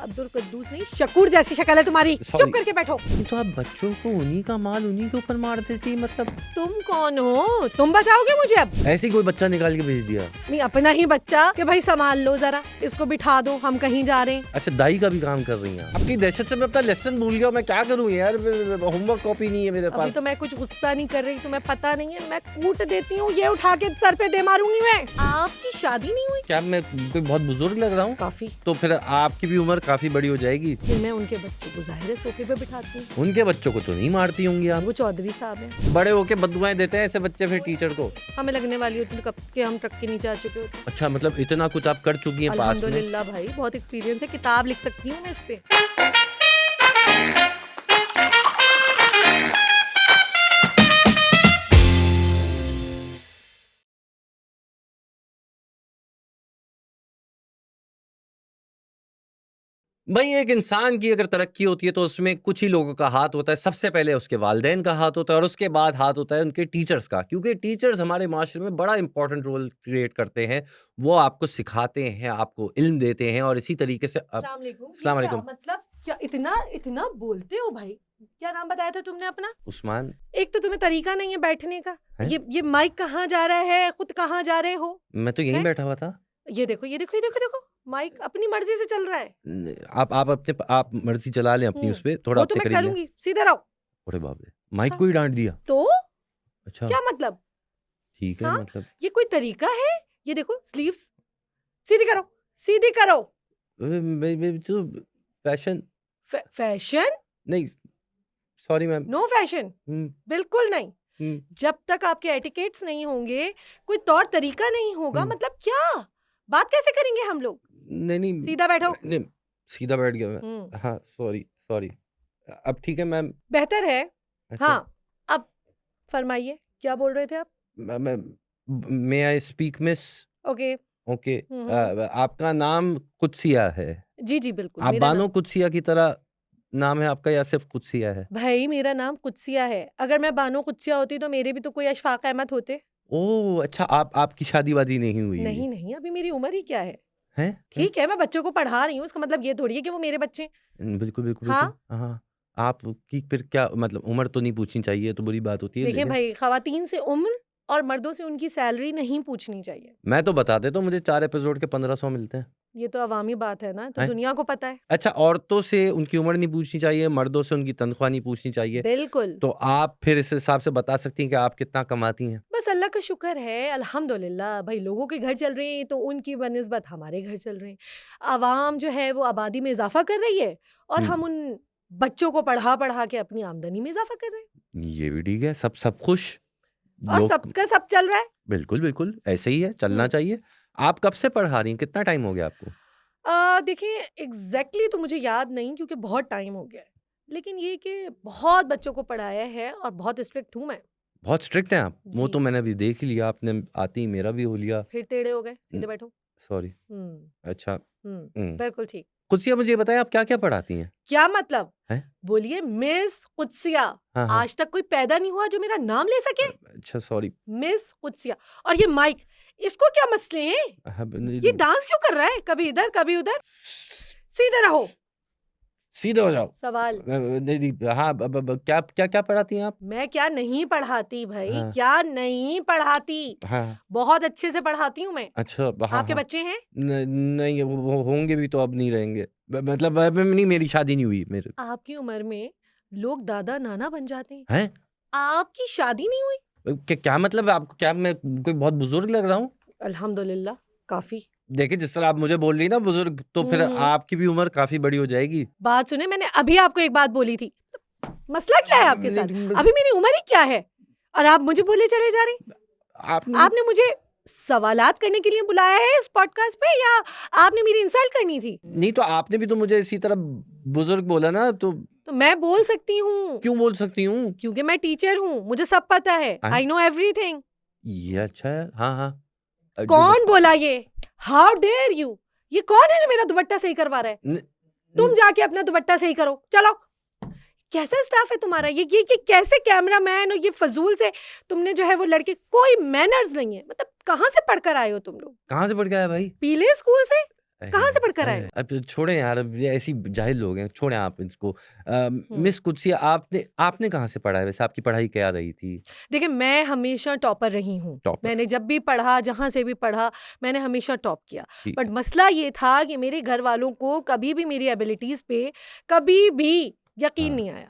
अब्दुल कुद्दूस नहीं, शकूर जैसी शक्ल है तुम्हारी। चुप करके बैठो। तो आप बच्चों को उन्हीं का माल उन्हीं के ऊपर मार देती, मतलब तुम कौन हो? तुम बताओगे मुझे अब? ऐसे ही कोई बच्चा निकाल के भेज दिया? नहीं, अपना ही बच्चा कि भाई संभाल लो जरा, इसको बिठा दो, हम कहीं जा रहे हैं। अच्छा, दाई का भी काम कर रही हैं। आपकी दहशत से मैं अपना लेसन भूल गया। मैं क्या करूं यार, होमवर्क कॉपी नहीं है मेरे अभी पास। तो मैं कुछ गुस्सा नहीं कर रही, तुम्हें पता नहीं है, मैं कूट देती हूँ, ये उठा के सर पे दे मारूंगी मैं। आपकी शादी नहीं हुई? क्या मैं कोई बहुत बुजुर्ग लग रहा हूँ? काफी। तो फिर आपकी भी उम्र काफी बड़ी हो जाएगी। फिर मैं उनके बच्चों को जाहिर सोफे पे बिठाती हूँ। उनके बच्चों को तो नहीं मारती होंगी आप? वो चौधरी साहब हैं। बड़े होके बददुआएं देते हैं ऐसे बच्चे फिर टीचर को। हमें लगने वाली होती है कब के हम ट्रक के नीचे आ चुके होते। अच्छा, मतलब इतना कुछ आप कर चुकी हैं पास में? अल्हम्दुलिल्लाह भाई, बहुत एक्सपीरियंस है, किताब लिख सकती हूँ मैं इस पे। भाई, एक इंसान की अगर तरक्की होती है तो उसमें कुछ ही लोगों का हाथ होता है। सबसे पहले उसके वालिदैन का हाथ होता है और उसके बाद हाथ होता है उनके टीचर्स का, क्योंकि टीचर्स हमारे माशरे में बड़ा इंपॉर्टेंट रोल क्रिएट करते हैं। वो आपको सिखाते हैं, आपको इल्म देते हैं और इसी तरीके से अस्सलाम वालेकुम। अस्सलाम वालेकुम। मतलब क्या इतना इतना बोलते हो भाई? क्या नाम बताया था तुमने अपना? उस्मान। एक तो तुम्हें तरीका नहीं है बैठने का। है? ये माइक कहाँ जा रहा है? खुद कहाँ जा रहे हो? मैं तो यहीं हैं? बैठा हुआ था। ये देखो, ये देखो, ये देखो, देखो, माइक अपनी मर्जी से चल रहा है। आप मर्जी चला लें अपनी, उस पे थोड़ा वो तो अपने मैं करीब लें। करूंगी, सीधे रहो। अरे बाप रे, माइक को ही डांट दिया? तो अच्छा, क्या मतलब? ठीक है। हाँ? मतलब ये कोई तरीका है? ये देखो स्लीव्स सीधी करो, सीधी करो। तो फैशन फैशन? नहीं, सॉरी मैम। नो फैशन, बिल्कुल नहीं। जब तक आपके एटिकेट्स नहीं होंगे, कोई तौर तरीका नहीं होगा, मतलब क्या बात कैसे करेंगे हम लोग? नहीं नहीं, सीधा बैठो। नहीं, सीधा बैठ गया मैं। हाँ, सॉरी सॉरी। अब ठीक है मैम? बेहतर है। अच्छा। हाँ, अब फरमाइए, क्या बोल रहे थे आप? May I speak miss? Okay. Okay. आपका नाम कुदसिया है? जी जी बिल्कुल, आप मेरा बानो नाम कुदसिया की तरह नाम है आपका या सिर्फ कुदसिया है? भाई, मेरा नाम कुदसिया है। अगर मैं बानो कुदसिया होती तो मेरे भी तो कोई अशफाक अहमद होते। ओह अच्छा, आपकी शादी वादी नहीं हुई? नहीं नहीं, अभी मेरी उम्र ही क्या है। हैं? ठीक है, मैं बच्चों को पढ़ा रही हूँ, इसका मतलब ये थोड़ी है कि वो मेरे बच्चे। बिल्कुल बिल्कुल हाँ? बिल्कुल। हाँ, आपकी फिर क्या मतलब, उम्र तो नहीं पूछनी चाहिए तो बुरी बात होती है, देखिए लेकिन भाई, खवातीन से उम्र और मर्दों से उनकी सैलरी नहीं पूछनी चाहिए। मैं तो बता देता हूँ, मुझे 4 एपिसोड के 1500 मिलते हैं। ये तो अवामी बात है ना, तो हैं? दुनिया को पता है। अच्छा, औरतों से उनकी उम्र नहीं पूछनी चाहिए, मर्दों से उनकी तनख्वाह नहीं पूछनी चाहिए, बिल्कुल। तो आप फिर इस हिसाब से बता सकती हैं कि आप कितना कमाती हैं? बस अल्लाह का शुक्र है, अल्हम्दुलिल्लाह। भाई, लोगों के घर चल रहे हैं तो उनकी बनिस्बत हमारे घर चल रहे हैं। आवाम जो है वो आबादी में इजाफा कर रही है और हम उन बच्चों को पढ़ा पढ़ा के अपनी आमदनी में इजाफा कर रहे हैं। ये भी ठीक है, सब खुश और लोग। सबका सब चल रहा है। बिल्कुल बिल्कुल, ऐसे ही है, चलना चाहिए। आप कब से पढ़ा रही हैं? कितना टाइम हो गया आपको? देखिए एग्जैक्टली तो मुझे याद नहीं, क्योंकि बहुत टाइम हो गया है। लेकिन ये कि बहुत बच्चों को पढ़ाया है और बहुत स्ट्रिक्ट हूँ मैं। बहुत स्ट्रिक्ट हैं आप? वो जी। तो मैंने अभी देख ही लिया, आपने आते ही मेरा भी हो लिया। फिर टेढ़े हो गए, सीधे बैठो। सॉरी। अच्छा। बिल्कुल ठीक। कुदसिया, मुझे बताएं आप क्या क्या पढ़ाती हैं? क्या मतलब? हैं? बोलिए मिस कुदसिया। हाँ हाँ। आज तक कोई पैदा नहीं हुआ जो मेरा नाम ले सके। अच्छा, सॉरी। मिस कुदसिया। और ये माइक, इसको क्या मसले हैं? ये डांस क्यों कर रहा है, कभी इधर कभी उधर? सीधे रहो। सीधे हो जाओ। सवाल। हाँ, क्या क्या क्या पढ़ाती हैं आप? मैं क्या नहीं पढ़ाती भाई? हाँ। क्या नहीं पढ़ाती? हाँ। बहुत अच्छे से पढ़ाती हूँ मैं। अच्छा। हाँ आपके हाँ। बच्चे हैं? नहीं, वो होंगे भी तो अब नहीं रहेंगे। मतलब नहीं, मेरी शादी नहीं हुई मेरे। आपकी उम्र में लोग दादा नाना बन जाते हैं। हैं? आपकी शादी नहीं हुई? क्या मतलब, आपको क्या मैं कोई बहुत बुजुर्ग लग रहा हूँ? अल्हम्दुलिल्लाह, काफी। देखिए, जिस तरह आप मुझे बोल रही ना बुजुर्ग, तो फिर आपकी भी उम्र काफी बड़ी हो जाएगी। बात सुने, मैंने अभी आपको एक बात बोली थी। मसला क्या है आपके साथ? अभी मेरी उम्र ही क्या है और आप मुझे बोले चले जा रहे? आपने मुझे सवालात करने के लिए बुलाया है इस पॉडकास्ट पे, या आपने मेरी इंसल्ट करनी थी? नहीं, तो आपने भी तो मुझे इसी तरह बुजुर्ग बोला ना, तो मैं बोल सकती हूँ। क्यों बोल सकती हूँ? क्योंकि मैं टीचर हूँ, मुझे सब पता है। I know everything. ये अच्छा है। हाँ हाँ। कौन बोला ये? How dare you? ये कौन है जो मेरा दुपट्टा सही करवा रहा है? तुम जाके अपना दुपट्टा सही करो, चलो। कैसा स्टाफ है तुम्हारा? ये कैसे कैमरामैन और ये फजूल से तुमने जो है वो लड़के, कोई मैनर्स नहीं है। मतलब कहाँ से पढ़कर आए हो तुम लोग? कहाँ से पढ़ के आया भाई? पीले स्कूल से? कहाँ से पढ़कर आए? अब छोड़ें यार, अब ये ऐसी जाहिल लोग हैं, छोड़ें आप इसको। हम्म। मिस कुदसिया, आपने कहाँ से पढ़ा है वैसे? आपकी पढ़ाई क्या रही थी? देखिए, मैं हमेशा टॉपर रही हूँ। टॉपर। मैंने जब भी पढ़ा, जहाँ से भी पढ़ा, मैंने हमेशा टॉप किया। ठीक। बट मसला ये था कि मेरे घर वालों को कभी भी मेरी एबिलिटीज पे कभी भी यकीन हाँ। नहीं आया,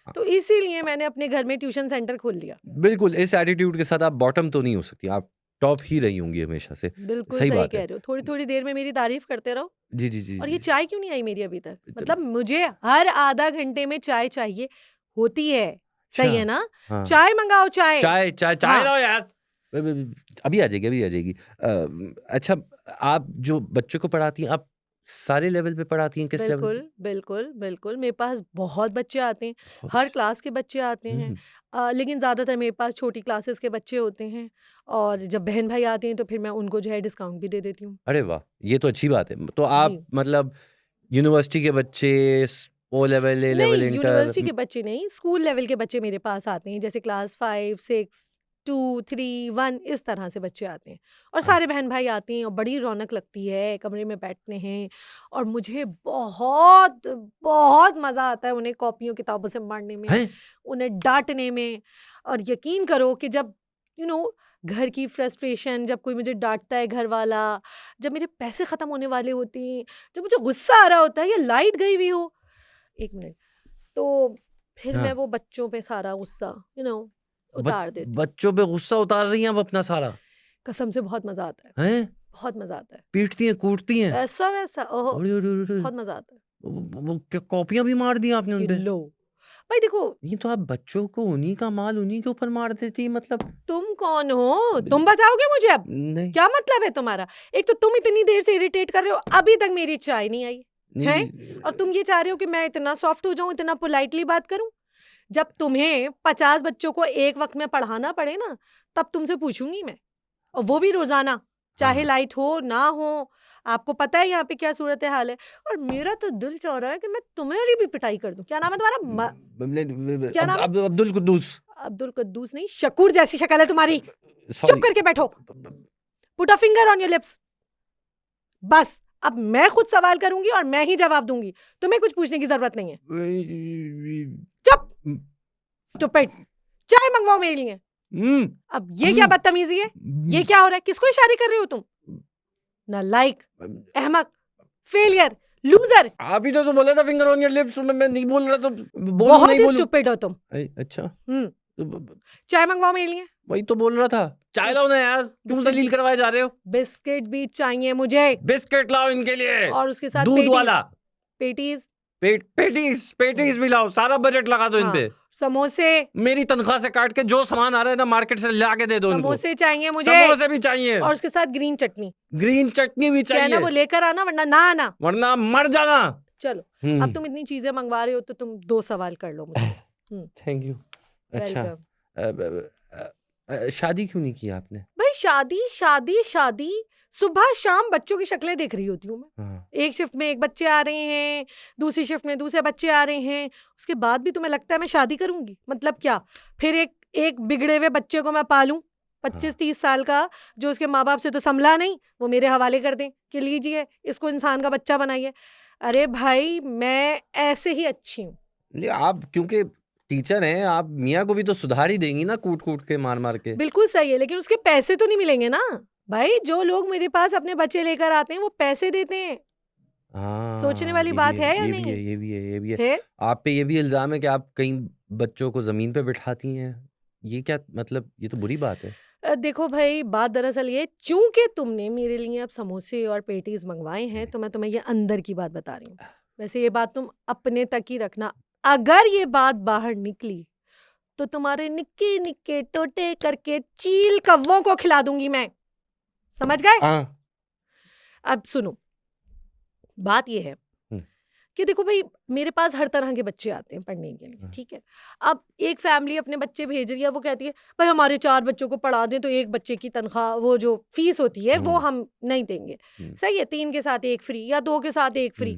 हाँ। तो इसीलिए मैंने अपने घर में ट्यूशन सेंटर खोल लिया। बिल्कुल, इस एटीट्यूड के साथ आप बॉटम तो नहीं हो सकती, आप टॉप ही रही होंगी हमेशा से। बिल्कुल सही सही बात कह है। रहे हो। थोड़ी थोड़ी देर में मेरी तारीफ करते रहो। जी, जी, जी, और ये जी। चाय क्यों नहीं आई मेरी अभी तक? चलो। मतलब मुझे हर आधा घंटे में चाय चाहिए होती है। सही अच्छा। है ना? हाँ। चाय मंगाओ, चाय। चाय हाँ। लाओ यार। अभी आ जाएगी, अभी आ जाएगी। अच्छा, आप जो बच्चों को पढ़ाती हैं, आप सारे लेवल पे पढ़ाती हैं? किस लेवल बिल्कुल, पे? बिल्कुल, बिल्कुल। मेरे पास बहुत बच्चे आते हैं, बहुत हर अच्छे। क्लास के बच्चे आते हैं। हुँ। लेकिन ज़्यादातर मेरे पास छोटी क्लासेस के बच्चे होते हैं, और जब बहन-भाई आते हैं तो फिर मैं उनको जो है डिस्काउंट भी दे देती हूँ। अरे वाह! ये तो अच्छी बात है। तो आप जी। मतलब यूनिवर्सिटी के बच्चे, ओ लेवल, ए नहीं, लेवल, इंटर यूनिवर्सिटी के बच्चे नहीं, स्कूल लेवल के बच्चे मेरे पास आते हैं, जैसे क्लास 5, 6, 2, 3, 1 इस तरह से बच्चे आते हैं। और हाँ। सारे बहन-भाई आते हैं और बड़ी रौनक लगती है, कमरे में बैठते हैं, और मुझे बहुत, बहुत मज़ा आता है उन्हें कॉपियों किताबों से मारने में, हैं? उन्हें डाँटने में। और यकीन करो कि जब यू नो घर की फ्रस्ट्रेशन, जब कोई मुझे डाँटता है घर वाला, जब मेरे पैसे ख़त्म होने वाले होते हैं, जब मुझे गुस्सा आ रहा होता है या लाइट गई हुई हो, 1 मिनट, तो फिर मैं हाँ। वो बच्चों पे सारा गुस्सा उतार देती हूँ। बच्चों पे गुस्सा उतार रही हैं आप अपना सारा? कसम से बहुत मज़ा आता है, हैं? बहुत मज़ा आता है। पीटती हैं, कूटती हैं? ऐसा-वैसा ओहो! अरे, अरे, अरे, अरे! बहुत मज़ा आता है। वो क्या कॉपियाँ भी मार दी आपने उन कि पे? लो, भाई देखो, ये तो आप बच्चों को उन्हीं का माल उन्हीं के ऊपर मार देती, मतलब तुम कौन हो? तुम बताओगे मुझे अब? नहीं, क्या मतलब है तुम्हारा? एक तो तुम इतनी देर से इरिटेट कर रहे हो, अभी तक मेरी चाय नहीं आई, नहीं, हैं? और तुम ये चाह रहे हो कि मैं इतना सॉफ्ट हो जाऊँ, इतना पोलाइटली बात करूँ? जब तुम्हें 50 बच्चों को एक वक़्त में पढ़ाना पड़े ना, तब तुमसे पूछूँगी मैं, और वो भी रोज़ाना, चाहे हाँ। लाइट हो, ना हो। आपको पता है यहाँ पे क्या सूरत-ए-हाल है, और मेरा तो दिल चाह रहा है कि मैं तुम्हारी भी पिटाई कर दूँ। क्या नाम है तुम्हारा? क्या नाम है? अब्दुल कुद्दूस। अब्दुल कद्दूस नहीं, शकूर जैसी शक्ल है तुम्हारी। चुप सॉरी। करके बैठो। Put a finger on your lips. बस, अब मैं खुद सवाल करूंगी और मैं ही जवाब दूंगी, तुम्हें कुछ पूछने की जरूरत नहीं है। चुप, स्टूपिड। चाय मंगवाओ मेरे लिए। अब ये क्या बदतमीजी है? ये क्या हो रहा है? किसको इशारे कर रहे हो तुम? नालायक, अहमक, फेलियर, लूजर। आप ही तो बोला था फिंगर ऑन योर लिप्स, मैं नहीं बोल रहा, तो बोलूं बहुत नहीं ही बोलूं? स्टूपिड हो तुम। अच्छा, चाय मंगवाओ मेरे लिए। वही तो बोल रहा था। चाय लाओ ना यार, क्यों बिस्किट जलील भी- करवाए जा रहे हो? बिस्किट भी चाहिए मुझे, बिस्किट लाओ इनके लिए, और उसके साथ दूध पेटीज। वाला। पेटीज, पेटीज भी लाओ, सारा बजट लगा दो इन हाँ, पे। समोसे। मेरी तनख्वाह से काट के जो सामान आ रहा है ना मार्केट से ला के दे दो इनको। समोसे चाहिए मुझे, समोसे भी चाहिए, और उसके साथ ग्रीन चटनी। ग्रीन चटनी भी क्या है ना, चाहिए, वो लेकर आना, वरना ना आना। वरना मर जाना। चलो, अब तुम इतनी चीजें मंगवा रहे हो तो तुम 2 सवाल कर लो मुझसे। Thank you. अच्छा, वेलकम। शादी क्यों नहीं की आपने? भाई शादी शादी शादी, सुबह शाम बच्चों की शक्लें देख रही होती हूँ मैं। हाँ। एक शिफ्ट में एक बच्चे आ रहे हैं, दूसरी शिफ्ट में दूसरे बच्चे आ रहे हैं, उसके बाद भी तुम्हें लगता है मैं शादी करूंगी? मतलब क्या, फिर एक बिगड़े हुए बच्चे को मैं पालूं 25-30 साल का, जो उसके माँ बाप से तो संभला नहीं, वो मेरे हवाले कर दें कि लीजिए इसको इंसान का बच्चा बनाइए। अरे भाई, मैं ऐसे ही अच्छी हूँ। आप क्योंकि टीचर हैं, आप मियाँ को भी तो सुधार ही देंगी ना, कूट कूट के, मार मार के। बिल्कुल सही है, लेकिन उसके पैसे तो नहीं मिलेंगे ना भाई। जो लोग मेरे पास अपने बच्चे लेकर आते हैं वो पैसे देते हैं। हाँ, सोचने वाली ये बात भी है या ये नहीं? भी है, ये भी है, ये भी है। है? आप पे ये भी इल्जाम है कि आप कई बच्चों को जमीन पे बिठाती हैं। ये क्या मतलब, ये तो बुरी बात है। देखो भाई, बात दरअसल ये, चूंकि तुमने मेरे लिए अब समोसे और पेटीज मंगवाए हैं, तो मैं तुम्हें ये अंदर की बात बता रही हूँ। वैसे ये बात तुम अपने तक ही रखना, अगर ये बात बाहर निकली तो तुम्हारे निक्के निक्के टोटे करके चील कव्वों को खिला दूंगी मैं। समझ गए? हाँ। अब सुनो, बात ये है कि देखो भाई, मेरे पास हर तरह के बच्चे आते हैं पढ़ने के लिए, ठीक है। अब एक फैमिली अपने बच्चे भेज रही है, वो कहती है भाई हमारे 4 बच्चों को पढ़ा दें तो एक बच्चे की तनख्वाह, वो जो फीस होती है वो हम नहीं देंगे। सही है, 3 के साथ 1 फ्री या 2 के साथ 1 फ्री।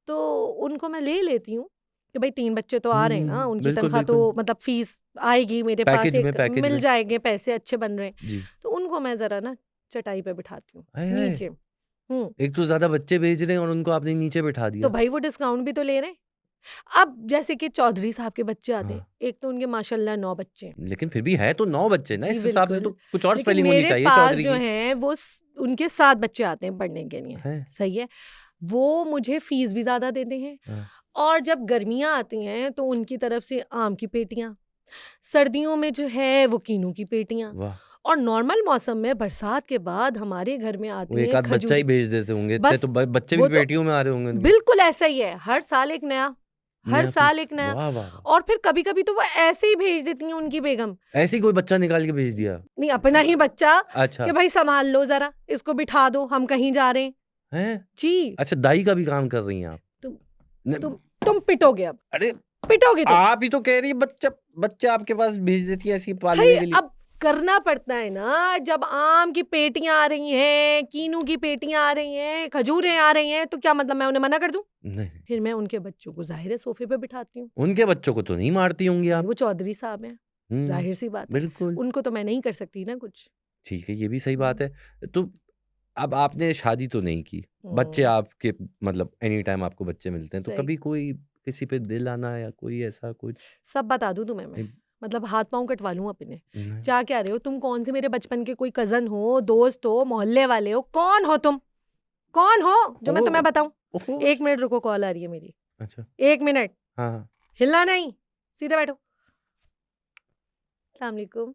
तो उनको मैं ले लेती हूँ कि भाई 3 बच्चे तो आ रहे हैं ना, उनकी बिल्कुल, तनख्वाह तो बिल्कुल। मतलब फीस आएगी मेरे पास, पैकेज में, एक पैकेज मिल में। जाएंगे, पैसे अच्छे बन रहे हैं। जी। तो उनको मैं जरा ना चटाई पे बिठाती हूँ हाय, हाय। नीचे, एक तो ज्यादा बच्चे भेज रहे हैं और उनको आपने नीचे बिठा तो दिया। भाई वो डिस्काउंट भी तो ले रहे हैं। अब जैसे कि चौधरी साहब के बच्चे आते हैं, हाँ, एक तो उनके माशाल्लाह 9 बच्चे हैं। लेकिन फिर भी है तो 9 बच्चे ना, जी इस हिसाब से तो बिल्कुल, कुछ और लेकिन स्पेलिंग होनी मेरे चाहिए पास चौधरी जो की। हैं वो उनके 7 बच्चे आते हैं पढ़ने के लिए, है? सही है। वो मुझे फीस भी ज्यादा देते हैं, हाँ, और जब गर्मियां आती हैं तो उनकी तरफ से आम की पेटियां, सर्दियों में जो है वो कीनू की पेटियां, वाह, और नॉर्मल मौसम में बरसात के बाद हमारे घर में वो आती एक हैं आध बच्चा खजूर। ही भेज देते होंगे, इतने बस तो बच्चे वो भी तो पेटियों में आ रहे होंगे उनके। बिल्कुल ऐसा ही है, हर साल एक नया, हर नया साल पीस, एक नया। वाह वाह वाह। और फिर कभी कभी तो वो ऐसे ही भेज देती हैं उनकी बेगम, ऐसे ही कोई बच्चा निकाल के भेज दिया? नहीं अपना ही बच्चा, अच्छा। कि भाई संभाल लो जरा, इसको बिठा दो, हम कहीं जा रहे हैं। हैं? जी अच्छा, दाई का भी काम कर रही हैं आप? तुम न- तुम पिटोगे, अब अरे पिटोगे तुम। आप ही तो कह रही है बच्चा बच्चा आपके पास भेज देती है ऐसी पालने भाई के लिए। अब करना पड़ता है ना, जब आम की पेटियां आ रही हैं, कीनू की पेटियां आ रही हैं, खजूरें आ रही हैं, तो क्या मतलब मैं उन्हें मना कर दूं? नहीं, फिर मैं उनके बच्चों को जाहिर है सोफे पे बिठाती हूँ। उनके बच्चों को तो नहीं मारती होंगी भाई आप? वो चौधरी साहब हैं, जाहिर सी बात है, बिल्कुल उनको तो मैं नहीं कर सकती ना कुछ। ठीक है, ये भी सही बात है। तो अब आपने शादी तो नहीं की, बच्चे हम्म, आपके मतलब एनी टाइम आपको बच्चे मिलते हैं, तो सही। कभी कोई किसी पे दिल आना या कोई ऐसा कुछ? सब बता दूं तुम्हें मैं, नहीं, मतलब हाथ पांव कटवा लूं अपने। नहीं। क्या कह रहे हो तुम? कौन से मेरे बचपन के कोई कजन हो, दोस्त हो, मोहल्ले वाले हो? कौन हो तुम? कौन हो जो मैं तुम्हें ओह, बताऊं? ओहो, 1 मिनट रुको, कॉल आ रही है मेरी। अच्छा, 1 मिनट, हाँ हाँ। हिलना नहीं, सीधे बैठो। अस्सलाम वालेकुम।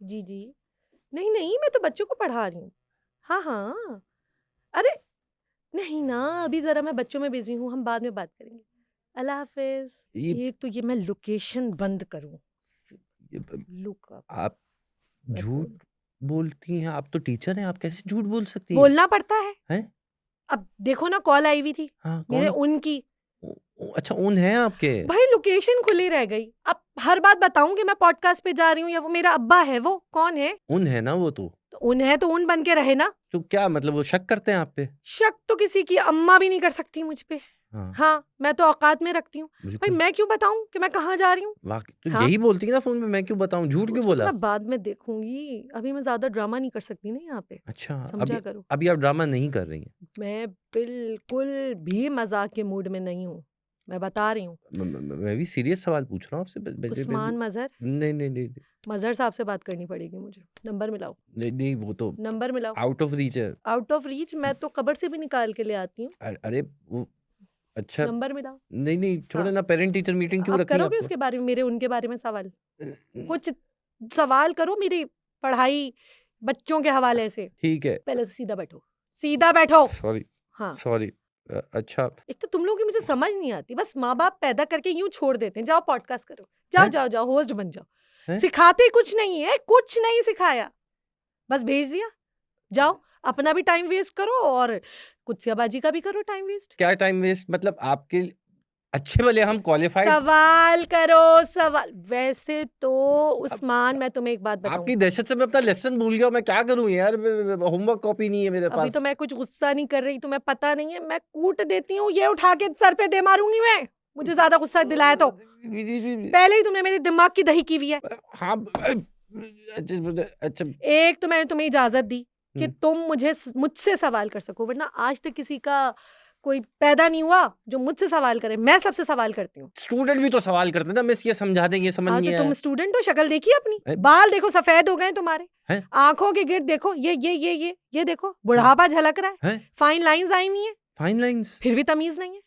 जी जी, नहीं नहीं, मैं तो बच्चों को पढ़ा रही हूँ। हाँ हाँ, अरे नहीं ना, अभी जरा मैं बच्चों में बिजी हूँ, हम बाद में बात करेंगे। अल्लाह हाफिज। ये एक तो ये मैं लोकेशन बंद करूँ, ब लुक अप, आप झूठ बोलती हैं, आप तो टीचर हैं, आप कैसे झूठ बोल सकती हैं? बोलना पड़ता है। हैं? अब देखो ना, कॉल आई हुई थी हाँ, मेरे कौन? उनकी, अच्छा, उन हैं आपके? भाई लोकेशन खुली रह गई। अब हर बात बताऊं कि मैं पॉडकास्ट पे जा रही हूँ, या वो मेरा अब्बा है? वो कौन है? उन है ना वो तो। तो उन है तो उन बन के रहे ना। तो क्या मतलब वो शक करते हैं आप पे? शक तो किसी की अम्मा भी नहीं कर सकती मुझ पे। हाँ, हाँ, मैं तो औकात में रखती हूँ। भाई बिल्कुल। मैं क्यों बताऊं कि मैं कहाँ जा रही हूँ? वाक़ई तो हाँ, यही बोलती है ना फ़ोन पे, मैं क्यों बताऊँ? झूठ क्यों उसको तो बोला? मैं बाद में देखूंगी, अभी मैं ज्यादा ड्रामा नहीं कर सकती ना यहाँ पे, अच्छा, समझा करो। अभी आप ड्रामा नहीं कर रही हैं। मैं बिल्कुल भी मजाक के मूड में नहीं हूँ, मैं बता रही हूँ। मैं भी सीरियस सवाल पूछ रहा हूँ आपसे। ब ब ब उस्मान मजहर, नहीं, नहीं, नहीं, मजहर साहब से बात करनी पड़ेगी मुझे। नंबर मिलाओ, नहीं, नहीं, वो तो नंबर मिलाओ। आउट ऑफ रीच है। Out of reach? मैं तो कबर से भी निकाल के ले आती हूँ। अरे वो अच्छा, नंबर मिलाओ। नहीं, नहीं, छोड़ो हाँ, ना, पेरेंट टीचर मीटिंग क्यों अब रखनी है करोगे आपको? उसके बारे में, मेरे उनके बारे में सवाल? कुछ सवाल करो मेरी पढ़ाई, बच्चों के हवाले से। ठीक है, पहले तो सीधा बैठो, सीधा बैठो। सॉरी, हाँ, सॉरी। अच्छा, एक तो तुम लोगों की मुझे समझ नहीं आती, बस माँ बाप पैदा करके यूं छोड़ देते हैं, जाओ पॉडकास्ट करो, जाओ हैं? जाओ जाओ, होस्ट बन जाओ। हैं? सिखाते कुछ नहीं है, कुछ नहीं सिखाया, बस भेज दिया, जाओ अपना भी टाइम वेस्ट करो और कुत्सियाबाजी का भी करो टाइम वेस्ट। क्या टाइम वेस्ट? मतलब आपके अच्छे भले हम क्वालिफाइड। सवाल करो, सवाल। वैसे तो उस्मान, मैं तुम्हें एक बात बताऊं, आपकी दहशत से मैं अपना लेसन भूल गया हूं, मैं क्या करूं यार? होमवर्क कॉपी नहीं है मेरे अभी पास। तो मैं कुछ गुस्सा नहीं कर रही, तुम्हें पता नहीं है, मैं कूट देती हूँ, ये उठा के सर पे दे मारूंगी मैं, मुझे ज्यादा गुस्सा दिलाया तो। पहले ही तुमने मेरे दिमाग की दही की हुई है। हाँ, अच्छा, एक तो मैंने तुम्हें इजाजत दी कि हम्म। तुम मुझसे सवाल कर सको, वरना आज तक किसी का कोई पैदा नहीं हुआ जो मुझसे सवाल करे। मैं सबसे सवाल करती हूँ। स्टूडेंट भी तो सवाल करते हैं ना, मिस ये समझा दें, ये समझ हाँ, नहीं तो आया। तुम स्टूडेंट हो, शक्ल देखी अपनी, हैं? बाल देखो सफेद हो गए तुम्हारे, हैं? आंखों के गिर्द देखो, ये देखो, बुढ़ापा झलक रहा है, हैं? फाइन लाइंस आई हुई है, फाइन लाइंस? फिर भी तमीज नहीं है,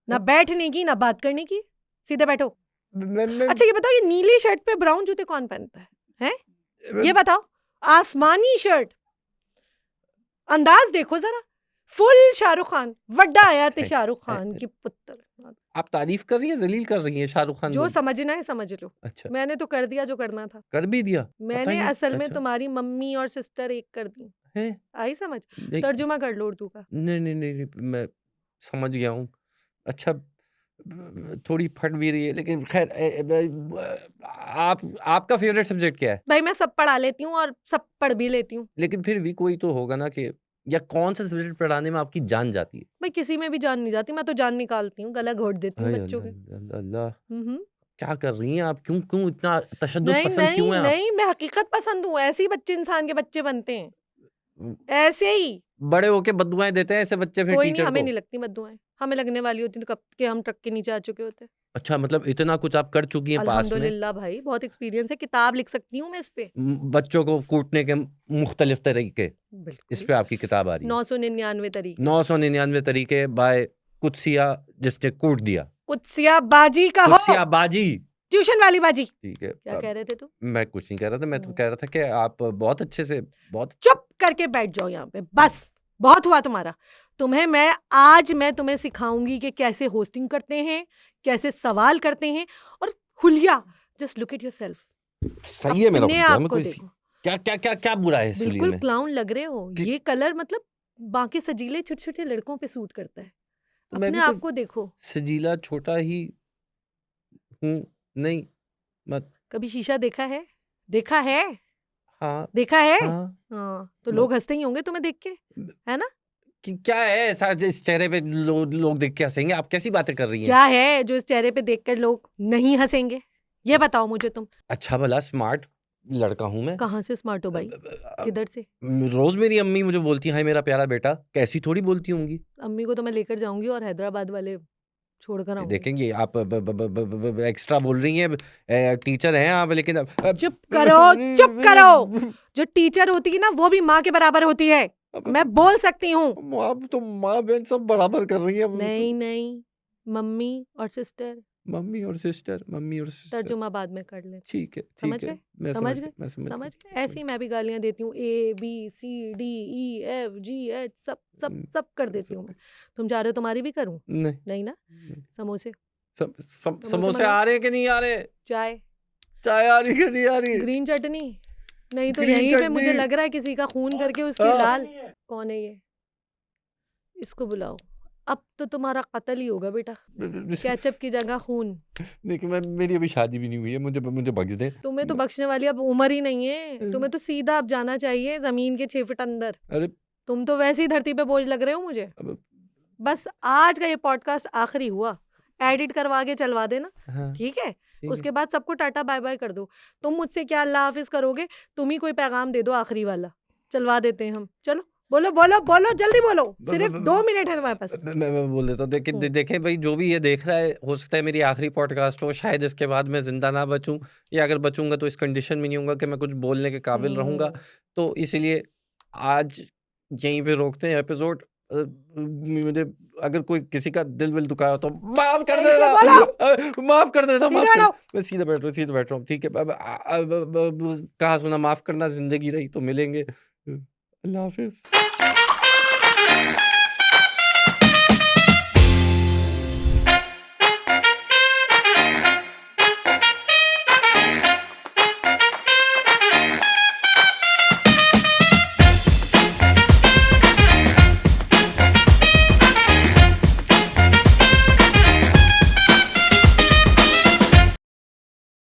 ना बैठने की ना बात करने की। सीधे बैठो। मैं अच्छा ये बताओ, ये नीली शर्ट पे ब्राउन जूते कौन पहनता है? हैं? ये बताओ, आसमानी शर्ट, अंदाज देखो जरा, फुल शाहरुख खान, वड्डा आया थे शाहरुख खान की पुत्र। आप तारीफ कर रही हैं, जलील कर रही हैं शाहरुख खान जो को? समझना है समझ लो, अच्छा, मैंने तो कर दिया जो करना था। कर भी दिया? पता मैंने ही नहीं। असल में अच्छा, तुम्हारी मम्मी और सिस्टर एक कर दी। है? आई समझ? नहीं, तर्जुमा कर लो उर्दू का। नहीं, नहीं, नहीं, नहीं, मैं समझ गया हूँ। अच्छा, थोड़ी फट भी रही है, लेकिन खैर आप आपका फेवरेट सब्जेक्ट क्या है? भाई मैं सब पढ़ा लेती हूँ और सब पढ़ भी लेती हूँ। लेकिन फिर भी कोई तो होगा ना कि, या कौन सा सब्जेक्ट पढ़ाने में आपकी जान जाती है? भाई किसी में भी जान नहीं जाती, मैं तो जान निकालती हूँ, गला घोट देती हूँ हाय बच्चों के। अल्लाह, अल्लाह, अल्लाह, हम्म। क्या कर रही हैं आप? क्यों क्यों इतना तशद्दुद नहीं पसंद क्यों नहीं हैं आप? नहीं, मैं हकीकत पसंद हूँ, ऐसे ही बच्चे इंसान के बच्चे बनते हैं, ऐसे ही। बड़े होके बददुआएं देते हैं ऐसे बच्चे फिर कोई नहीं, टीचर हमें को। नहीं लगती बददुआएं, हमें लगने वाली होती तो कब के हम ट्रक के नीचे आ चुके होते। अच्छा, मतलब इतना कुछ आप कर चुकी हैं पास्ट में? अल्हम्दुलिल्लाह भाई, बहुत एक्सपीरियंस है, किताब लिख सकती हूँ मैं इस पे। बच्चों को कूटने के मुख्तलिफ तरीके, इस बिल्कुल, पे आपकी किताब आ रही है। 999 तरीके। 999 तरीके बाय कुत्सिया जिसने कूट दिया। कुत्सिया बाजी का हो, कुत्सिया बाजी। ट्यूशन वाली बाजी। ठीक है, क्या कह रहे थे तुम? मैं कुछ नहीं कह रहा था, मैं तो हम्म। कह रहा था कि आप बहुत अच्छे से, बहुत चुप करके बैठ जाओ यहाँ पे, बस बहुत हुआ तुम्हारा। आज मैं तुम्हें सिखाऊंगी कि कैसे होस्टिंग करते हैं, कैसे सवाल करते हैं, और हुलिया, जस्ट लुक एट योरसेल्फ, सही है मेरा अपने बंदा, आप मैं को कोई देखो। क्या क्या क्या क्या बुरा है इस सुली बिल्कुल में? क्लाउन लग रहे हो, कि- ये कलर मतलब बाकी सजीले छोटे छोटे लड़कों पे सूट करता है। तो मैं अपने भी आप तो को देखो। सजीला छोटा ही हूँ, नहीं मत। कभी शीशा देखा है? देखा है? हाँ देखा है? हाँ, हाँ, तो मत- लोग हंसते ही होंगे तुम्हें देख के, है ना? कि क्या है ऐसा इस चेहरे पे लोग देख के हंसेंगे? आप कैसी बातें कर रही हैं? क्या है जो इस चेहरे पे देखकर लोग नहीं हंसेंगे? ये बताओ मुझे तुम। अच्छा भला स्मार्ट लड़का हूँ मैं। कहाँ से स्मार्ट हो भाई? किधर से? रोज मेरी अम्मी मुझे बोलती है, हाय मेरा प्यारा बेटा, कैसी थोड़ी बोलती होंगी। अम्मी को तो मैं लेकर जाऊंगी और हैदराबाद वाले छोड़कर आऊंगी। देखेंगे आप एक्स्ट्रा बोल रही हैं, टीचर हैं आप, लेकिन चुप करो, चुप करो। जो टीचर होती है ना, वो भी माँ के बराबर होती है, मैं बोल सकती हूँ। आप तो माँ बहन सब बराबर कर रही है। नहीं नहीं, मम्मी और सिस्टर, मम्मी और सिस्टर, मम्मी और सिस्टर, तर्जुमा बाद में कर ले। ठीक है समझ ठीक है, गए? मैं समझ समझ गए? मैं समझ समझ गया। गए? ऐसे ही मैं भी गालियां देती हूँ, ABCDEFGH, सब सब सब कर देती हूँ मैं। तुम चाह रहे हो तुम्हारी भी करूँ? नहीं नहीं ना? नहीं। समोसे, समोसे आ रहे हैं कि नहीं आ रहे? चाय, चाय आ रही है कि नहीं आ रही? ग्रीन चटनी, नहीं तो ग्रीन यहीं पे मुझे चटनी। लग रहा है किसी का खून करके उसकी हाँ। लाल। कौन है ये? इसको बुलाओ। अब तो तुम्हारा कत्ल ही होगा बेटा, केचप की जगह खून। देखिए मेरी अभी शादी भी नहीं हुई है, मुझे बख्श दे। तुम्हें तो बख्शने वाली अब उम्र ही नहीं है, तुम्हें तो सीधा अब जाना चाहिए जमीन के 6 फीट अंदर। अरे तुम तो वैसे ही धरती पे बोझ लग रहे हो मुझे। अब- बस आज का ये पॉडकास्ट आखिरी हुआ, एडिट करवा के चलवा देना, हाँ, ठीक है? ठीक उसके बाद सबको टाटा बाय बाय कर दो। तुम मुझसे क्या अल्लाह हाफिज करोगे? तुम ही कोई पैगाम दे दो आखिरी वाला, चलवा देते हैं हम। चलो बोलो बोलो बोलो, जल्दी बोलो, सिर्फ 2 मिनट है तुम्हारे पास। मैं बोल देता हूँ। देखें भाई, जो भी ये देख रहा है, हो सकता है मेरी आखिरी पॉडकास्ट हो, शायद इसके बाद मैं जिंदा ना बचूं, या अगर बचूंगा तो इस कंडीशन में नहीं होऊंगा कि मैं कुछ बोलने के काबिल रहूंगा। तो इसीलिए आज यहीं पे रोकते हैं एपिसोड। मुझे अगर कोई किसी का दिल विल दुखाया हो तो माफ कर सही से देना, माफ कर देना, माफ सीधे कर। बैठो। मैं सीधा बैठ रहा हूँ, ठीक है। कहाँ सुना माफ करना, जिंदगी रही तो मिलेंगे। अल्लाह हाफिज।